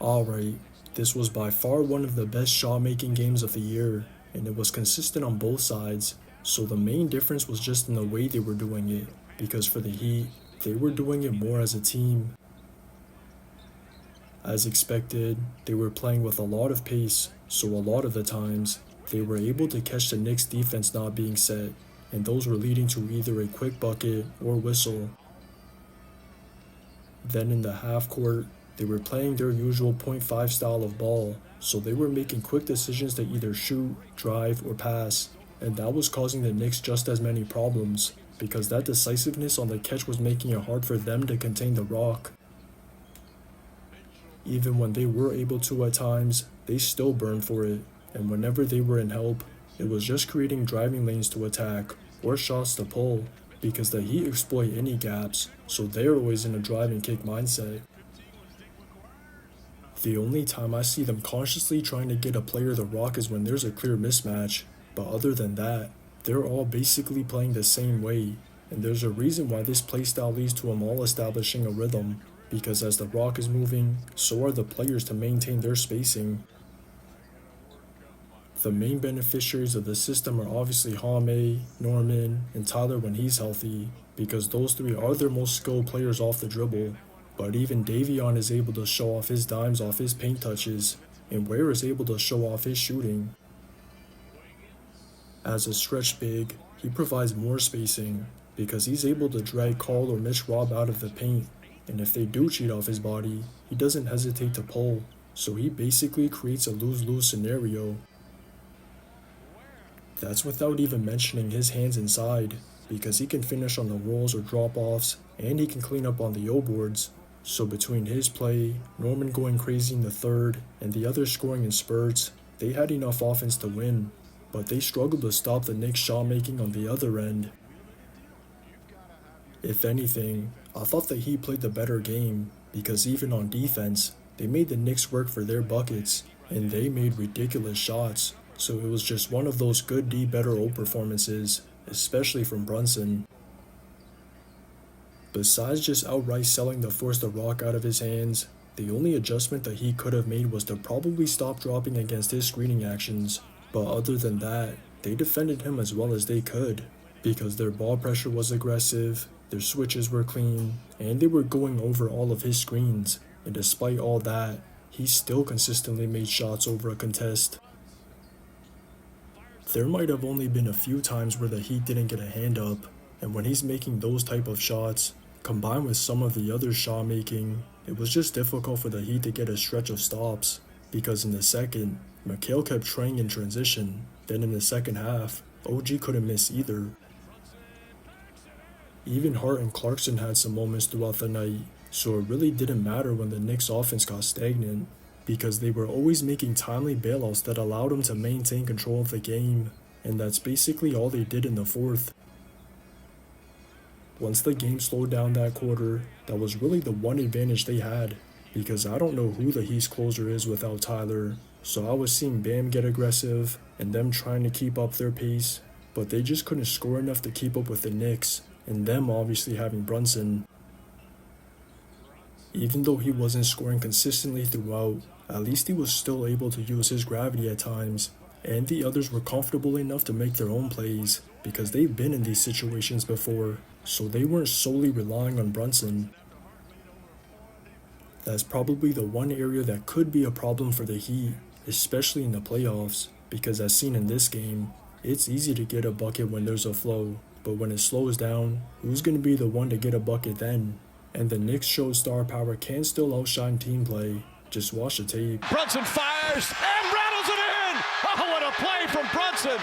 Alright, this was by far one of the best shot-making games of the year, and it was consistent on both sides, so the main difference was just in the way they were doing it, because for the Heat, they were doing it more as a team. As expected, they were playing with a lot of pace, so a lot of the times, they were able to catch the Knicks' defense not being set, and those were leading to either a quick bucket or whistle. Then in the half court, they were playing their usual .5 style of ball, so they were making quick decisions to either shoot, drive, or pass, and that was causing the Knicks just as many problems, because that decisiveness on the catch was making it hard for them to contain the rock. Even when they were able to at times, they still burned for it, and whenever they were in help, it was just creating driving lanes to attack, or shots to pull, because the Heat exploit any gaps, so they're always in a drive and kick mindset. The only time I see them consciously trying to get a player the rock is when there's a clear mismatch, but other than that, they're all basically playing the same way, and there's a reason why this playstyle leads to them all establishing a rhythm, because as the rock is moving, so are the players to maintain their spacing. The main beneficiaries of the system are obviously Jaime, Norman, and Tyler when he's healthy, because those three are their most skilled players off the dribble. But even Davion is able to show off his dimes off his paint touches, and Ware is able to show off his shooting. As a stretch big, he provides more spacing, because he's able to drag Carl or Mitch Rob out of the paint, and if they do cheat off his body, he doesn't hesitate to pull, so he basically creates a lose-lose scenario. That's without even mentioning his hands inside, because he can finish on the rolls or drop-offs, and he can clean up on the O-boards. So between his play, Norman going crazy in the third, and the others scoring in spurts, they had enough offense to win, but they struggled to stop the Knicks' shot-making on the other end. If anything, I thought the Heat played the better game, because even on defense, they made the Knicks work for their buckets, and they made ridiculous shots, so it was just one of those good D better O performances, especially from Brunson. Besides just outright selling to force the rock out of his hands, the only adjustment that he could have made was to probably stop dropping against his screening actions, but other than that, they defended him as well as they could, because their ball pressure was aggressive, their switches were clean, and they were going over all of his screens, and despite all that, he still consistently made shots over a contest. There might have only been a few times where the Heat didn't get a hand up, and when he's making those type of shots, combined with some of the other shot making, it was just difficult for the Heat to get a stretch of stops, because in the second, McHale kept trying in transition, then in the second half, OG couldn't miss either. Even Hart and Clarkson had some moments throughout the night, so it really didn't matter when the Knicks offense got stagnant, because they were always making timely bailouts that allowed them to maintain control of the game, and that's basically all they did in the fourth. Once the game slowed down that quarter, that was really the one advantage they had, because I don't know who the Heat's closer is without Tyler, so I was seeing Bam get aggressive, and them trying to keep up their pace, but they just couldn't score enough to keep up with the Knicks, and them obviously having Brunson. Even though he wasn't scoring consistently throughout, at least he was still able to use his gravity at times, and the others were comfortable enough to make their own plays, because they've been in these situations before, so they weren't solely relying on Brunson. That's probably the one area that could be a problem for the Heat, especially in the playoffs, because as seen in this game, it's easy to get a bucket when there's a flow, but when it slows down, who's going to be the one to get a bucket then? And the Knicks showed star power can still outshine team play. Just watch the tape. Brunson fires and rattles it in! Oh, what a play from Brunson!